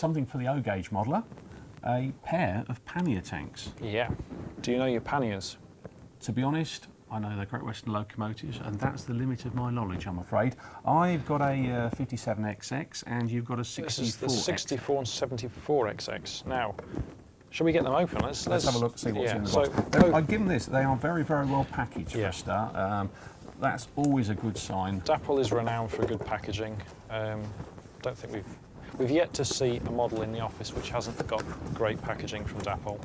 something for the O-gauge modeller, a pair of pannier tanks. Yeah. Do you know your panniers? To be honest, I know they're Great Western locomotives, and that's the limit of my knowledge, I'm afraid. I've got a 57XX, and you've got a 64XX. This is the 64 and 74XX. Now, shall we get them open? Let's have a look, see what's in the box. I'd give them this. They are very, very well packaged for a start. That's always a good sign. Dapol is renowned for good packaging. Don't think we've yet to see a model in the office which hasn't got great packaging from Dapol.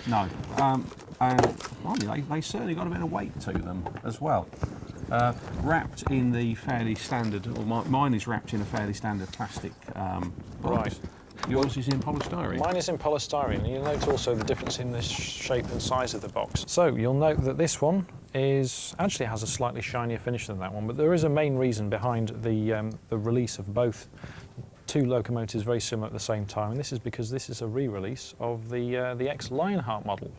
No, and they certainly got a bit of weight to them as well. Wrapped in the fairly standard, or mine is wrapped in a fairly standard plastic box. Right. Yours is in polystyrene. Mine is in polystyrene, and you'll note also the difference in the shape and size of the box. So you'll note that this one actually has a slightly shinier finish than that one, but there is a main reason behind the release of both two locomotives very similar at the same time, and this is because this is a re-release of the ex-Lionheart model,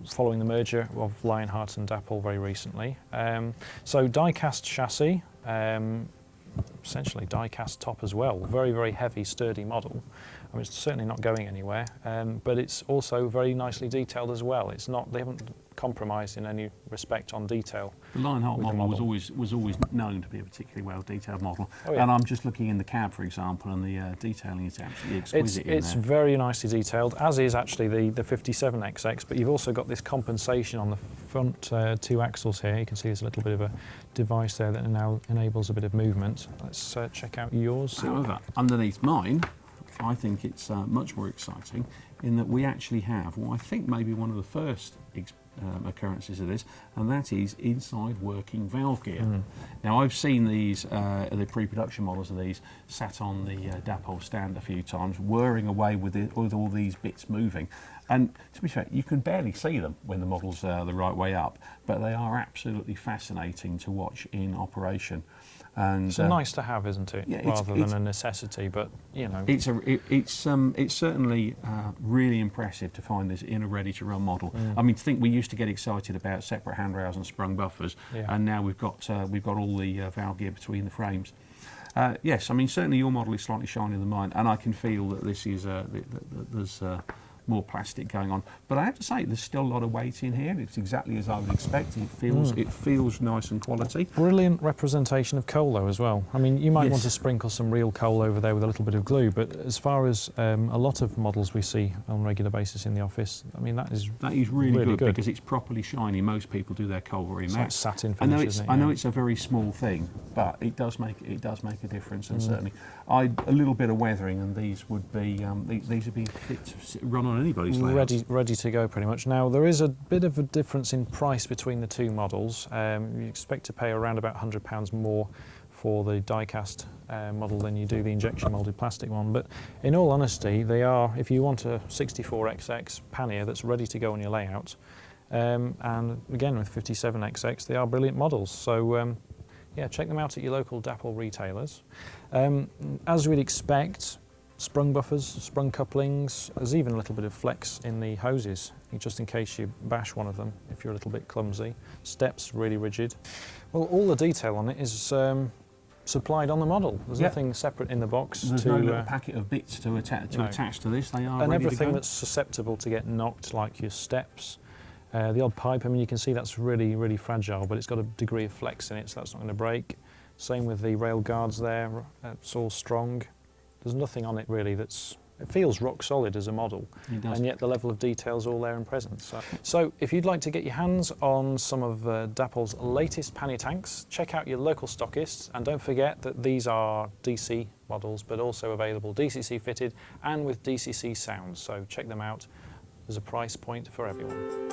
following the merger of Lionheart and Dapol very recently. So die-cast chassis, essentially die-cast top as well, very, very heavy, sturdy model. I mean, it's certainly not going anywhere, but it's also very nicely detailed as well. They haven't compromised in any respect on detail. The Lionheart model was always known to be a particularly well detailed model. Oh, yeah. And I'm just looking in the cab, for example, and the detailing is absolutely exquisite. It's very nicely detailed, as is actually the 57XX, but you've also got this compensation on the front two axles here. You can see there's a little bit of a device there that now enables a bit of movement. Let's check out yours. However, underneath mine, I think it's much more exciting in that we actually have what I think may be one of the first occurrences of this, and that is inside working valve gear. Now, I've seen these, the pre-production models of these, sat on the Dapol stand a few times, whirring away with all these bits moving. And to be fair, you can barely see them when the model's the right way up, but they are absolutely fascinating to watch in operation. And it's nice to have, isn't it? Yeah, rather than a necessity, but you know. It's certainly really impressive to find this in a ready-to-run model. I mean, to think we used to get excited about separate handrails and sprung buffers, and now we've got all the valve gear between the frames. Yes, I mean, certainly your model is slightly shinier than mine, and I can feel that this is there's more plastic going on. But I have to say, there's still a lot of weight in here. It's exactly as I would expect. It feels nice and quality. Brilliant representation of coal though as well. I mean, you might want to sprinkle some real coal over there with a little bit of glue, but as far as a lot of models we see on a regular basis in the office, I mean, that is really good because it's properly shiny. Most people do their coal very matte. Like satin finish, isn't it? I know it's a very small thing, but it does make a difference, and certainly a little bit of weathering, and these would be fit to run on anybody's layout. Ready to go pretty much. Now, there is a bit of a difference in price between the two models. You expect to pay around about £100 more for the die-cast model than you do the injection moulded plastic one, but in all honesty, they are, if you want a 64XX pannier that's ready to go on your layout, and again with 57XX, they are brilliant models. So yeah, check them out at your local Dapol retailers. As we'd expect, sprung buffers, sprung couplings, there's even a little bit of flex in the hoses, just in case you bash one of them if you're a little bit clumsy. Steps really rigid. Well, all the detail on it is supplied on the model. There's nothing separate in the box. There's no little packet of bits to attach to this. They are and ready everything to go. that's susceptible to get knocked, like your steps. The odd pipe, I mean, you can see that's really, really fragile, but it's got a degree of flex in it, so that's not going to break. Same with the rail guards there, it's all strong. There's nothing on it really it feels rock solid as a model, and yet the level of detail is all there and present. So if you'd like to get your hands on some of Dapol's latest pannier tanks, check out your local stockists, and don't forget that these are DC models, but also available DCC fitted and with DCC sound, so check them out. There's a price point for everyone.